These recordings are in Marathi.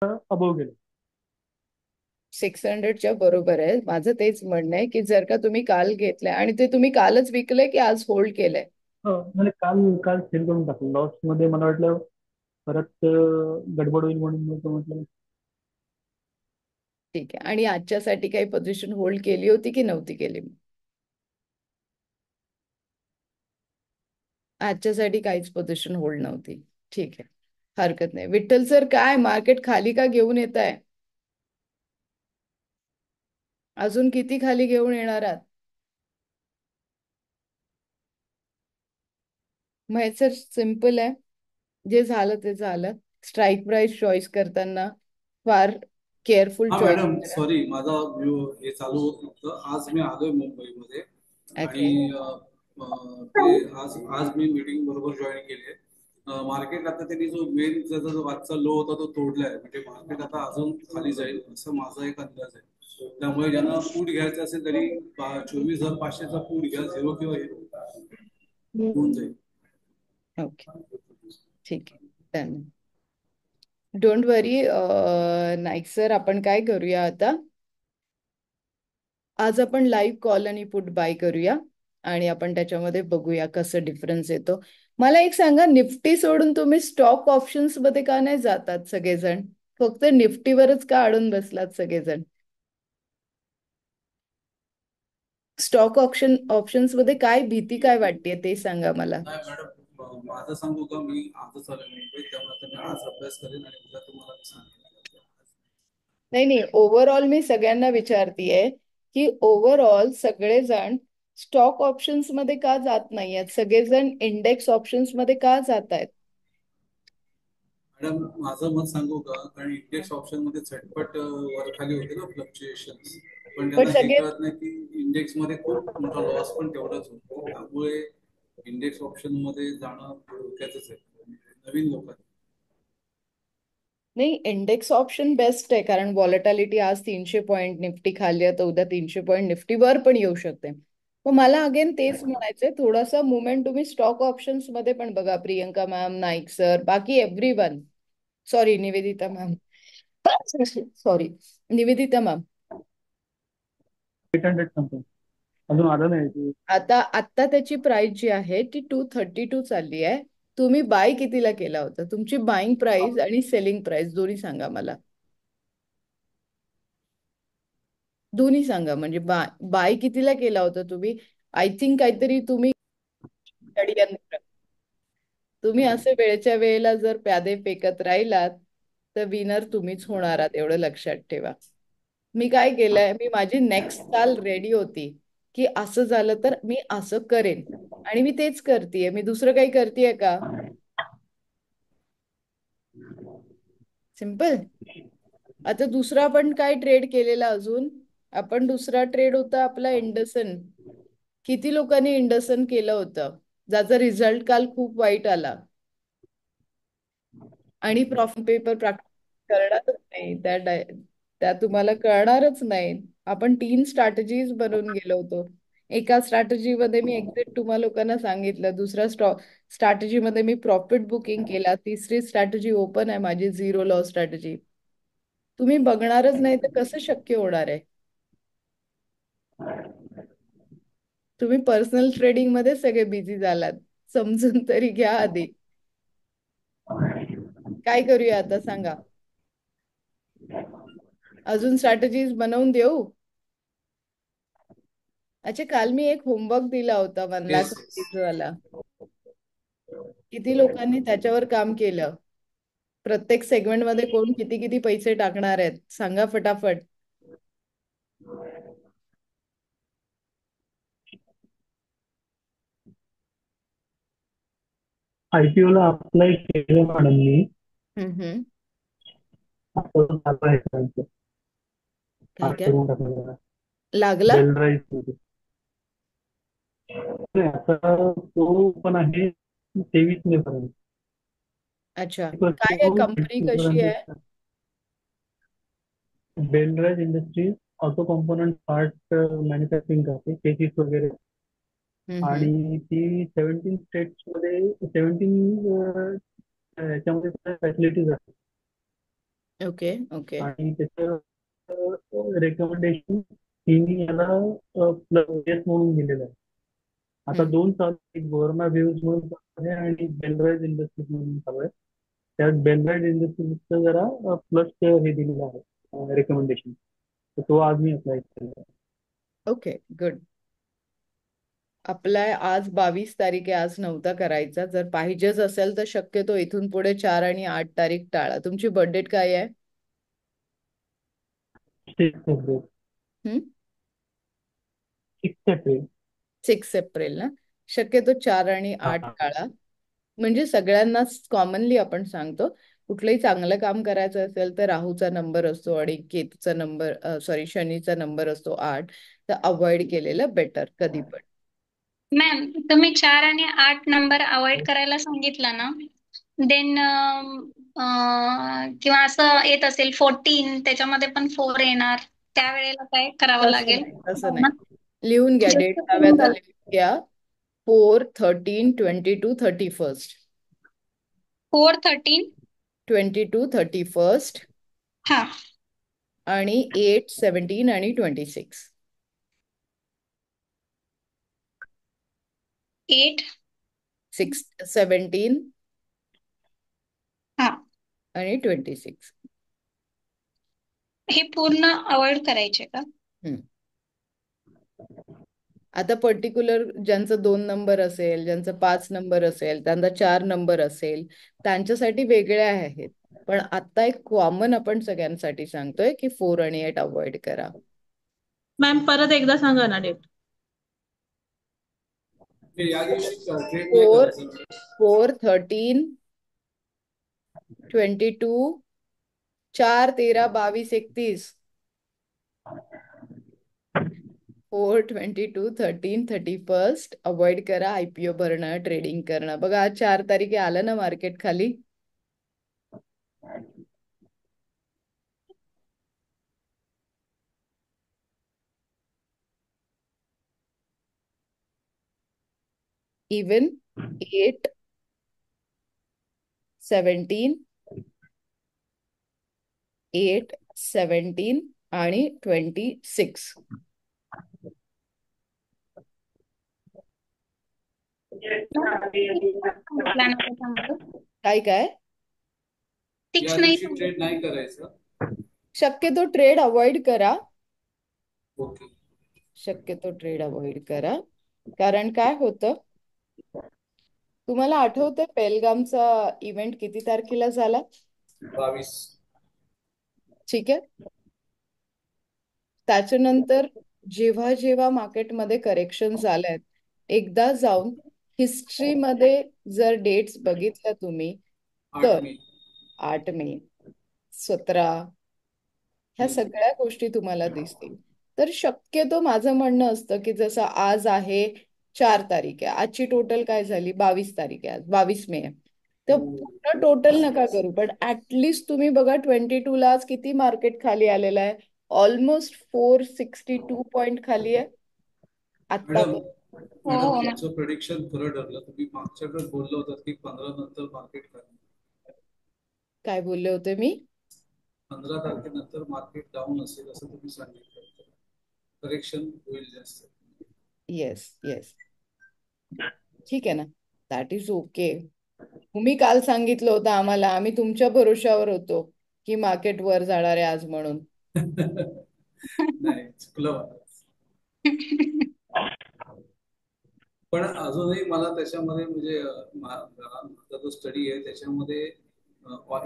अबोव गेले. 600च्या बरोबर आहे. माझं तेच म्हणणं आहे की जर का तुम्ही काल घेतलंय आणि ते तुम्ही कालच विकलंय की आज होल्ड केलंय. म्हणजे काल काल सेल करून टाकलं लॉस मध्ये. मला वाटलं परत गडबड होईल म्हणून मग म्हटलं. ठीक आहे. आणि आजच्यासाठी काही पोझिशन होल्ड केली होती की नव्हती केली? आजच्यासाठी काहीच पोझिशन होल्ड नव्हती. ठीक आहे, हरकत नाही. विठ्ठल सर, काय मार्केट खाली का घेऊन येत आहे? अजून किती खाली घेऊन येणार आहात? महेश सर, सिम्पल आहे. जे झालं ते झालं. स्ट्राईक प्राइस चॉईस करताना फार केअरफुल हा चॉईस मॅडम, करा. सॉरी, माझा व्ह्यू हे चालू होत नव्हतं. आज मी आलोय मुंबईमध्ये ओके. आणि ते आज आज मी मीटिंग बरोबर जॉईन केली आहे. मार्केट आता त्यांनी जो मेन त्याचा जो आजचा लो होता तो तोडलाय, म्हणजे मार्केट आता अजून खाली जाईल असं माझा एक अंदाज आहे. त्यामुळे ज्यांना पूट घ्यायचं असेल तरी 24,500चा पूट घ्या, झिरो किंवा होऊन जाईल. ओके, ठीक आहे, done. Don't worry Naik sir. आपण काय करूया आता, आज आपण लाईव्ह कॉल आणि पुट बाय करूया आणि आपण त्याच्यामध्ये बघूया कसं डिफरन्स येतो. मला एक सांगा, निफ्टी सोडून तुम्ही स्टॉक ऑप्शन्स मध्ये का नाही जातात सगळेजण? फक्त निफ्टीवरच का अडून बसलात सगळेजण? स्टॉक ऑप्शन्स मध्ये काय भीती काय वाटते ते सांगा मला. नाही मॅडम, माझं सांगू का, मी आजच आलोय मुंबईत, त्यामुळे आता मी आज अभ्यास करेन आणि उद्या तुम्हाला मी सांगेन. नाही नाही, ओव्हरऑल मी सगळ्यांना विचारतीये की ओव्हरऑल सगळेजण स्टॉक ऑप्शन्स मध्ये का जात नाहीयेत, सगळेजण इंडेक्स ऑप्शन्स मध्ये का जात आहेत? मॅडम, माझं मत सांगू का, कारण इंडेक्स ऑप्शन मध्ये झटपट वर खाली होते ना फ्लक्च्युएशन. पण पण त्यांना हे सगळे कळत नाही की इंडेक्स मध्ये खूप मोठा लॉस पण तेवढाच होतो. त्यामुळे इंडेक्स ऑप्शन मध्ये जाणं धोक्याचंच आहे नवीन लोकांना. नाही, इंडेक्स ऑप्शन बेस्ट आहे कारण व्हॉलेटिलिटी आज 300 पॉईंट निफ्टी खाली आहे तर उद्या 300 पॉईंट निफ्टी वर पण येऊ शकते. पण मला अगेन तेच म्हणायचंय, थोडासा मुवमेंट तुम्ही स्टॉक ऑप्शन्स मध्ये पण बघा. प्रियंका मॅम, नाईक सर, बाकी everyone. Sorry, Nivedita ma'am. Sorry, Nivedita ma'am. 800 something अजून आलं नाही ते. आता आत्ता त्याची प्राइस जी आहे ती 232 चालली आहे. तुम्ही बाय कितीला केला होता? तुमची बाईंग प्राइस आणि सेलिंग प्राइस दोन्ही सांगा मला. दोन्ही सांगा, म्हणजे बाय बाय कितीला केला होता तुम्ही? आय थिंक काहीतरी तुम्ही षडयंत्र. तुम्ही असे वेळच्या वेळेला जर प्यादे फेकत राहिलात तर विनर तुम्हीच होणार आहात, एवढं लक्षात ठेवा. मी काय केलंय, मी माझी नेक्स्ट चाल रेडी होती की असं झालं तर मी असं करेन आणि मी तेच करतेय. मी दुसरं काही करतेय का? सिंपल. आता दुसरा आपण काय ट्रेड केलेला अजून? आपण दुसरा ट्रेड होता आपला इंडसन. किती लोकांनी इंडसन केलं होतं, ज्याचा रिझल्ट काल खूप वाईट आला आणि प्रॉफिट पेपर प्रॅक्टिस करणारच नाही त्या तुम्हाला कळणारच नाही. आपण 3 स्ट्रॅटेजीज बनवून गेलो होतो. एका स्ट्रॅटेजीमध्ये मी एक्झिट तुम्हा लोकांना सांगितलं, दुसऱ्या स्ट्रॅटेजीमध्ये मी प्रॉफिट बुकिंग केला, तिसरी स्ट्रॅटेजी ओपन आहे माझी, झिरो लॉस स्ट्रॅटेजी. तुम्ही बघणारच नाही तर कसं शक्य होणार आहे? तुम्ही पर्सनल ट्रेडिंग मध्ये सगळे बिझी झालात, समजून तरी घ्या आधी. काय करूया आता सांगा? अजून स्ट्रॅटेजीज बनवून देऊ? अच्छा, काल मी एक होमवर्क दिला होता 1 लाख येस, येस. रुपीज वाला. किती लोकांनी त्याच्यावर काम केलं? प्रत्येक सेगमेंट मध्ये कोण किती किती पैसे टाकणार आहेत सांगा फटाफट. IPO ला अप्लाय केलं मॅडम मी. हम्म. आता झालं आहे त्यांचं. काय आज काय करून टाकलं. लागला? बेल राईस मध्ये. नाही, आता तो पण आहे 23 मे पर्यंत. अच्छा, काय आहे, कंपनी 22 कशी आहे? पर्यंत. Belraj industries auto component part manufacturing करते, केसीस वगैरे. हम्म. आणि ती 17 स्टेट्स मध्ये 17 याच्यामध्ये फॅसिलिटीज आहेत. Okay okay. आणि त्याचं रेकमेंडेशन तिन्ही याला प्लस म्हणून दिलेलं आहे. आता हम्म. दोन चालू, एक गोर्मा व्ह्यूज म्हणून चालू आहे आणि बेलराईज इंडस्ट्रीज म्हणून चालू आहे. त्यात बेलराईज इंडस्ट्रीजचं जरा प्लस हे दिलेलं आहे रेकमेंडेशन, तर तो आज मी अप्लाय केला. Okay good. अप्लाय आज 22 तारीख आहे, आज नव्हता करायचा. जर पाहिजेच असेल तर शक्यतो इथून पुढे 4 आणि 8 तारीख टाळा. तुमची बर्थ डेट काय आहे? 6 फेब्रुवारी. हम्म. 6 एप्रिल. 6 एप्रिल ना. शक्यतो 4 आणि 8 हा. टाळा. म्हणजे सगळ्यांनाच कॉमनली आपण सांगतो, कुठलंही चांगलं काम करायचं असेल तर राहूचा नंबर असतो आणि केतूचा नंबर, सॉरी, शनीचा नंबर असतो 8. तर अवॉइड केलेलं बेटर कधी पण. मॅम, तुम्ही 4 आणि 8 नंबर अवॉइड करायला सांगितला ना, देन किंवा असं येत असेल 14, त्याच्यामध्ये पण 4 येणार, त्यावेळेला काय करावं तसं लागेल? नाही, तसं नाही. लिहून घ्या, डेट जसं हव्या लिहून घ्या. 4, 13, 22, 31. 4, 13. 22, 31 हा. आणि 8, 17 आणि 26. 8. 6, 17 हा. आणि 26. हे पूर्ण अवॉइड करायचे का? आता पर्टिक्युलर ज्यांचं 2 नंबर असेल, ज्यांचं 5 नंबर असेल, त्यांचा 4 नंबर असेल, त्यांच्यासाठी वेगळ्या आहेत. पण आता एक कॉमन आपण सगळ्यांसाठी सांगतोय की 4 आणि 8 अवॉइड करा. मॅम परत एकदा सांगा ना डेट. या दिवशी ट्रेड नाही 4, करायचं. 4, 13, 22, 4, 13, 22, 31. 4, 22, 13, 31 अवॉइड करा. IPO भरणं, ट्रेडिंग करणं. बघा आज 4 तारीख आलं ना मार्केट खाली. इवन 8, 17, 8, 17 आणि 26. काय काय फिक्स या नाही दिवशी ट्रेड नाही करायचं. शक्यतो ट्रेड अवॉइड करा. ओके. शक्यतो ट्रेड अवॉइड करा. कारण काय होतं, तुम्हाला आठवतंय पेलगामचा इव्हेंट किती तारखेला झाला? 22. ठीक आहे. त्याच्यानंतर जेव्हा जेव्हा मार्केटमध्ये करेक्शन झालेत, एकदा जाऊन हिस्ट्रीमध्ये जर डेट्स बघितल्या तुम्ही 8 तर मे. 8 मे, 17 ह्या सगळ्या गोष्टी तुम्हाला दिसतील. तर शक्यतो माझं म्हणणं असतं की जसं आज आहे 4 तारीख आहे, आजची टोटल काय झाली? 22 तारीख आहे, आज 22 मे आहे. तर पूर्ण टोटल नका करू, पण ऍटलिस्ट तुम्ही बघा 22 ला आज किती मार्केट खाली आलेलं आहे. ऑलमोस्ट 462 पॉइंट खाली आहे आता. मॅडम, हो. तुमचं प्रेडिक्शन खरं ठरलं. तुम्ही मागच्या वेळेस बोललो होतात की 15 नंतर मार्केट काय बोलले होते मी? 15 तारखेनंतर मार्केट डाऊन असेल असं तुम्ही सांगितलं. करेक्शन होईल जास्त. येस येस, ठीक आहे ना, दॅट इज ओके. तुम्ही काल सांगितलं होतं आम्हाला, आम्ही तुमच्या भरोशावर होतो की मार्केट वर जाणार आहे आज म्हणून. नाही, चुकलं मला. पण अजूनही मला त्याच्यामध्ये म्हणजे माझा जो स्टडी आहे त्याच्यामध्ये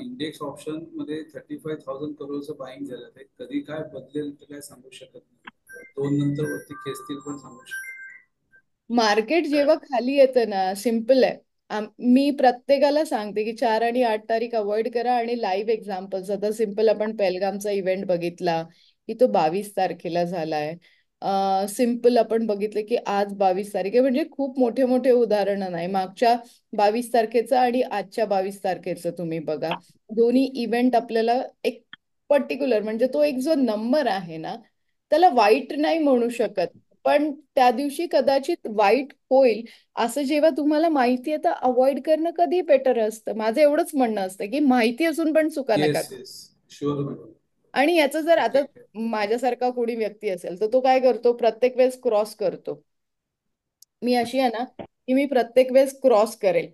इंडेक्स ऑप्शन मध्ये 35,000 करोडचं बाईंग झालं. ते कधी काय बदलेल ते काय सांगू शकत नाही. 2 नंतर वरती खेचतील पण सांगू शकत नाही. मार्केट जेव्हा खाली येतं ना, सिम्पल आहे. मी प्रत्येकाला सांगते की 4 आणि 8 तारीख अवॉइड करा. आणि लाईव्ह एक्झाम्पल्स, आता सिम्पल आपण पेलगामचा इव्हेंट बघितला की तो 22 तारखेला झालाय. सिम्पल आपण बघितलं की आज 22 तारीख आहे. म्हणजे खूप मोठे मोठे उदाहरणं नाही, मागच्या 22 तारखेचं आणि आजच्या 22 तारखेचं तुम्ही बघा. दोन्ही इव्हेंट आपल्याला एक पर्टिक्युलर, म्हणजे तो एक जो नंबर आहे ना, त्याला वाईट नाही म्हणू शकत, पण त्या दिवशी कदाचित वाईट होईल असं जेव्हा तुम्हाला माहिती आहे, तर अवॉइड करणं कधी बेटर असतं. माझं एवढंच म्हणणं असतं की माहिती असून पण चुका नका येस करू. Yes, sure madam. आणि याचं जर आता ठीक आहे. माझ्यासारखा कोणी व्यक्ती असेल तर तो काय करतो, प्रत्येक वेळेस क्रॉस करतो. मी अशी आहे ना की मी प्रत्येक वेळेस क्रॉस करेल.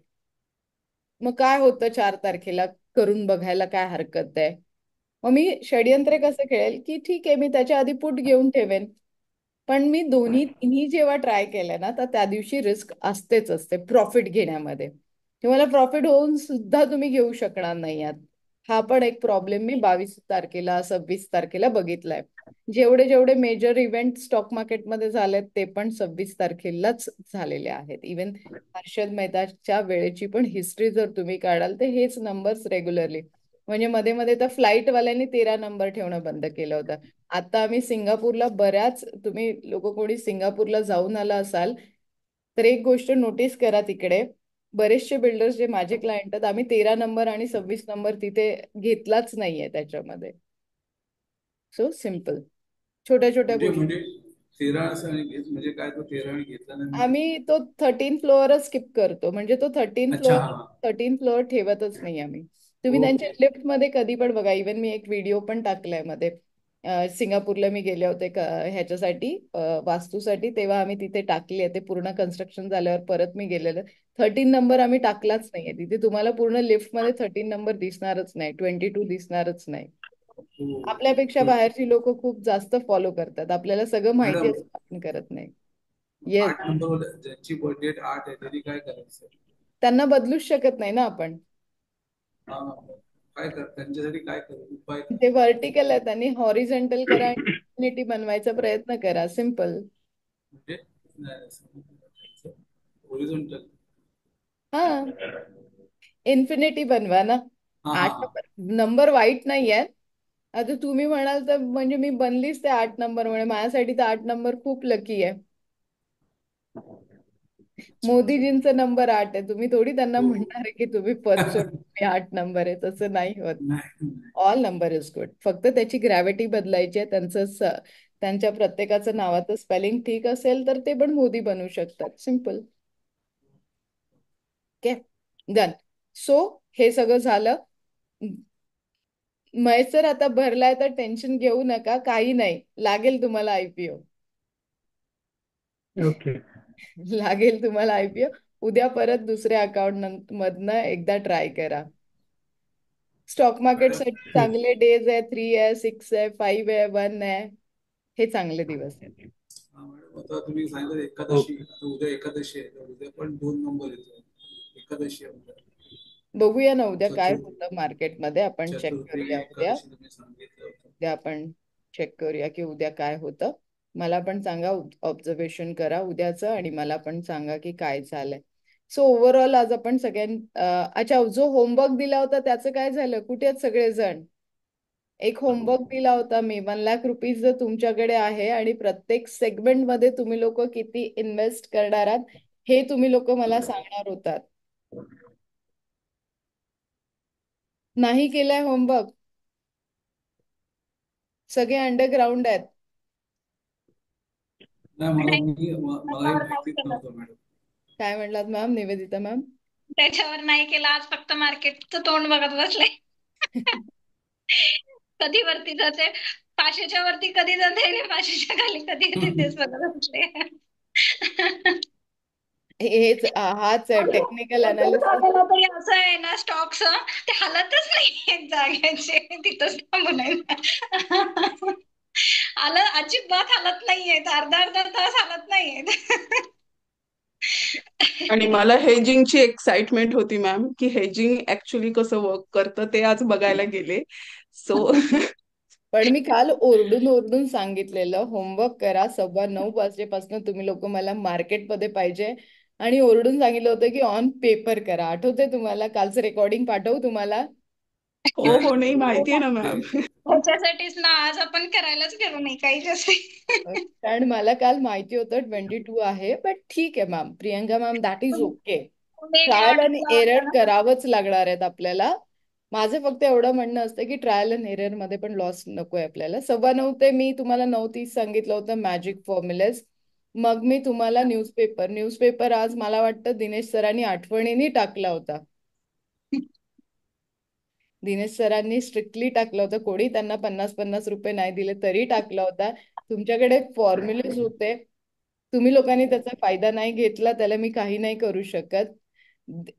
मग काय होतं 4 तारखेला करून बघायला काय हरकत आहे. मग मी षडयंत्र कसं खेळेल की ठीक आहे मी त्याच्या आधी पुट घेऊन ठेवेन. पण मी दोन्ही तिन्ही जेव्हा ट्राय केलं ना तर त्या दिवशी रिस्क असतेच असते प्रॉफिट घेण्यामध्ये. तुम्हाला प्रॉफिट होऊन सुद्धा तुम्ही घेऊ शकणार नाही आहात. हा पण एक प्रॉब्लेम मी 22 तारखेला 26 तारखेला बघितलाय. जेवढे जेवढे मेजर इव्हेंट स्टॉक मार्केटमध्ये झालेत ते पण 26 तारखेलाच झालेले आहेत. इवन हर्षद मेहताच्या वेळेची पण हिस्ट्री जर तुम्ही काढाल तर हेच नंबर्स रेग्युलरली. म्हणजे मध्ये मध्ये तर फ्लाईटवाल्यांनी 13 नंबर ठेवणं बंद केलं होतं. आता आम्ही सिंगापूरला बऱ्याच, तुम्ही लोक कोणी सिंगापूरला जाऊन आला असाल तर एक गोष्ट नोटीस करा तिकडे. बरेचसे बिल्डर्स जे माझे क्लायंट आहेत आम्ही 13 नंबर आणि 26 नंबर तिथे घेतलाच नाहीये त्याच्यामध्ये. सो सिम्पल, छोट्या छोट्या म्हणजे गोष्टी. म्हणजे 13 असं म्हणजे काय, तो 13 आणि घेतला नाही म्हणजे? आम्ही तो 13 फ्लोअरच स्किप करतो. म्हणजे तो थर्टीन अच्छा, फ्लोअर हा. 13 फ्लोअर ठेवतच नाही आम्ही. तुम्ही त्यांच्या ओके. लिफ्ट मध्ये कधी पण बघा. इवन मी एक व्हिडिओ पण टाकलाय मध्ये. सिंगापूरला मी गेले होते ह्याच्यासाठी वास्तूसाठी, तेव्हा आम्ही तिथे टाकली आहे. ते पूर्ण कन्स्ट्रक्शन झाल्यावर परत मी गेलेलं. 13 नंबर आम्ही टाकलाच नाहीये तिथे. तुम्हाला पूर्ण लिफ्ट मध्ये 13 नंबर दिसणारच नाही, 22 दिसणारच नाही. हो. आपल्यापेक्षा गुड. बाहेरची लोक खूप जास्त फॉलो करतात. आपल्याला सगळं माहिती मॅडम, असतं, आपण करत नाही. येस. 8 नंबर ज्यांची बर्थ डेट 8 आहे त्यांनी काय करायचं? त्यांना बदलूच शकत नाही ना आपण. हा, काय कर त्यांच्यासाठी काय करू, उपाय काय? ते व्हर्टिकल आहे, त्यांनी हॉरिझॉन्टल करा आणि इन्फिनिटी बनवायचा प्रयत्न करा. सिम्पल. म्हणजे होरिझोंटल. हा, इन्फिनिटी बनवा ना. हा हा 8 नंबर नंबर वाईट नाही आहे. आता तुम्ही म्हणाल तर म्हणजे मी बनलीच ते 8 नंबर मुळे. माझ्यासाठी तर 8 नंबर खूप लकी आहे. अच्छा. मोदीजींचा नंबर 8 आहे. तुम्ही थोडी त्यांना हो. म्हणणार आहे की तुम्ही पद सोडून तुम्ही 8 नंबर आहे. तसं नाही होत. नाही. All number is good. फक्त त्याची ग्रॅव्हिटी बदलायची आहे. त्यांच्या प्रत्येकाचं नावाचं स्पेलिंग ठीक असेल तर ते पण मोदी बनवू शकतात. सिम्पल. Okay, done. सो हे सगळं झालं. मैसर आता भरलाय तर टेन्शन घेऊ नका, काही नाही. लागेल तुम्हाला आयपीओ. ओके. लागेल तुम्हाला आयपीओ. उद्या परत दुसऱ्या अकाउंट मधनं एकदा ट्राय करा. स्टॉक मार्केट मॅडम, साठी चांगले डेज आहे. 3 आहे, 6 आहे, 5 आहे, 1 आहे. हे चांगले दिवस आहेत. हा मॅडम, आता तुम्ही सांगितलं एकादशी, ओके. आता उद्या एकादशी आहे तर उद्या पण 2 नंबर येतो. एकादशी आहे उद्या. बघूया ना उद्या काय चतुर्थी. होतं मार्केटमध्ये. आपण चेक चतुर्थी करूया उद्या. एकादशी तुम्ही सांगितलं होतं. उद्या आपण चेक करूया की उद्या काय होतं. मला पण सांगा, ऑब्झर्वेशन करा उद्याचं आणि मला पण सांगा की काय झालंय. सो ओव्हरऑल आज आपण अच्छा, जो होमवर्क दिला होता त्याचं काय झालं, कुठे आहेत सगळेजण. एक होमवर्क दिला होता मी. 1 लाख रुपीज जर तुमच्याकडे आहे आणि प्रत्येक सेगमेंट मध्ये तुम्ही लोक किती इन्व्हेस्ट करणार आहात हे तुम्ही लोक मला सांगणार होतात. नाही केलाय होमवर्क. सगळे अंडरग्राऊंड आहेत. नाही, मला हे त्याच्यावर नाही माहितीच केलं. नव्हतं मॅडम. काय म्हणलात मॅम, निवेदिता मॅम? त्याच्यावर नाही केलं. आज फक्त मार्केटचं तोंड बघत बसले. कधी वरती जाते, 500च्या वरती कधी जाते आणि 500च्या खाली कधी येते तेच बघत बसले. हेच हाच टेक्निकल अनालिसिस. त्याला तरी असं आहे ना, स्टॉक्स ते हलतच नाही जागेचे, तिथंच थांबून आहे. अजिबात हलत नाहीयेत, अर्धा अर्धा तास हलत नाहीयेत. आणि मला हेजिंगची एक्साइटमेंट होती मॅम, की हेजिंग ऍक्च्युली कसं वर्क करतं ते आज बघायला गेले. सो पण मी काल ओरडून ओरडून सांगितलेलं होमवर्क करा. 9:15 वाजेपासून तुम्ही लोक मला मार्केटमध्ये पाहिजे. आणि ओरडून सांगितलं होतं की ऑन पेपर करा. आठवतंय तुम्हाला? कालचं रेकॉर्डिंग पाठवू तुम्हाला? हो नाही, हो, नाही माहितीये ना ते मॅम. त्याच्यासाठीच ना आज आपण करायलाच गेलो नाही काही जसे. कारण मला काल माहिती होतं 22 आहे. बट ठीक आहे ma'am, Priyanka ma'am, that is okay. एक ट्रायल लॉट आणि एरर करावंच लागणार आहेत आपल्याला. माझं फक्त एवढं म्हणणं असतं की ट्रायल अँड एरर मध्ये पण लॉस नकोय आपल्याला. 9:15 ते मी तुम्हाला 9:30 सांगितलं होतं मॅजिक फॉर्म्युलेस. मग मी तुम्हाला न्यूजपेपर आज मला वाटतं दिनेश सरांनी आठवणीने टाकला होता. दिनेश सरांनी स्ट्रिक्टली टाकलं होतं, कोणी त्यांना 50-50 रुपये नाही दिले तरी टाकला होता. तुमच्याकडे फॉर्म्युलेज होते, तुम्ही लोकांनी त्याचा फायदा नाही घेतला, त्याला मी काही नाही करू शकत.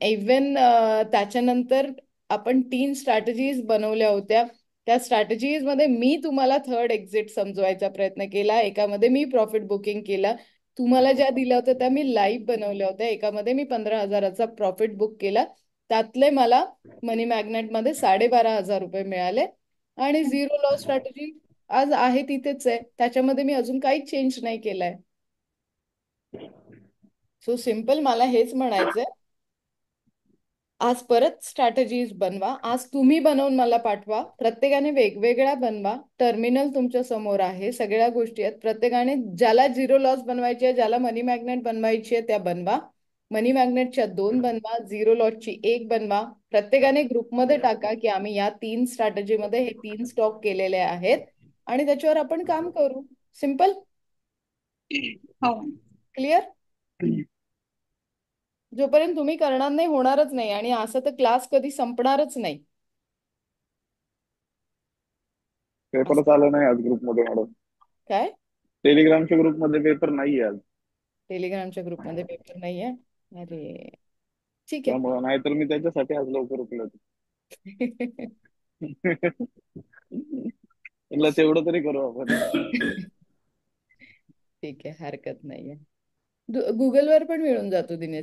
इवन त्याच्यानंतर आपण 3 स्ट्रॅटेजीज बनवल्या होत्या. त्या स्ट्रॅटेजीज मध्ये मी तुम्हाला थर्ड एक्झिट समजवायचा प्रयत्न केला, एकामध्ये मी प्रॉफिट बुकिंग केला. तुम्हाला ज्या दिल्या होत्या त्या मी लाईव्ह बनवल्या होत्या. एकामध्ये मी 15,000चा प्रॉफिट बुक केला, त्यातले मला मनी मॅग्नेट मध्ये 12,500 रुपये मिळाले. आणि झिरो लॉस स्ट्रॅटेजी आज आहे तिथेच आहे, त्याच्यामध्ये मी अजून काही चेंज नाही केलाय. सो सिम्पल मला हेच म्हणायचंय, आज परत स्ट्रॅटेजीज बनवा. आज तुम्ही बनवून मला पाठवा, प्रत्येकाने वेगवेगळ्या बनवा. टर्मिनल तुमच्या समोर आहे, सगळ्या गोष्टी आहेत. प्रत्येकाने ज्याला झिरो लॉस बनवायची आहे, ज्याला मनी मॅग्नेट बनवायची आहे त्या बनवा. मनी मॅग्नेटच्या 2 बनवा, झिरो लॉसची 1 बनवा. प्रत्येकाने ग्रुपमध्ये टाका की आम्ही या 3 स्ट्रॅटेजीमध्ये हे 3 स्टॉक केलेले आहेत आणि त्याच्यावर आपण काम करू. सिम्पल, हो. क्लिअर. जोपर्यंत तुम्ही करणार नाही होणारच नाही, आणि असं तर क्लास कधी संपणारच नाही. पेपरच आला नाही आज ग्रुपमध्ये मॅडम. काय टेलिग्रामच्या ग्रुपमध्ये पेपर नाही आज. टेलिग्रामच्या ग्रुपमध्ये पेपर नाहीये? अरे ठीक आहे. त्यामुळे नाहीतर मी त्याच्यासाठी आज लवकर उठलो होतो. म्हटलं तेवढं तरी करू आपण. ठीक आहे, हरकत नाहीये. गुगलवर पण मिळून जातो दिनेश.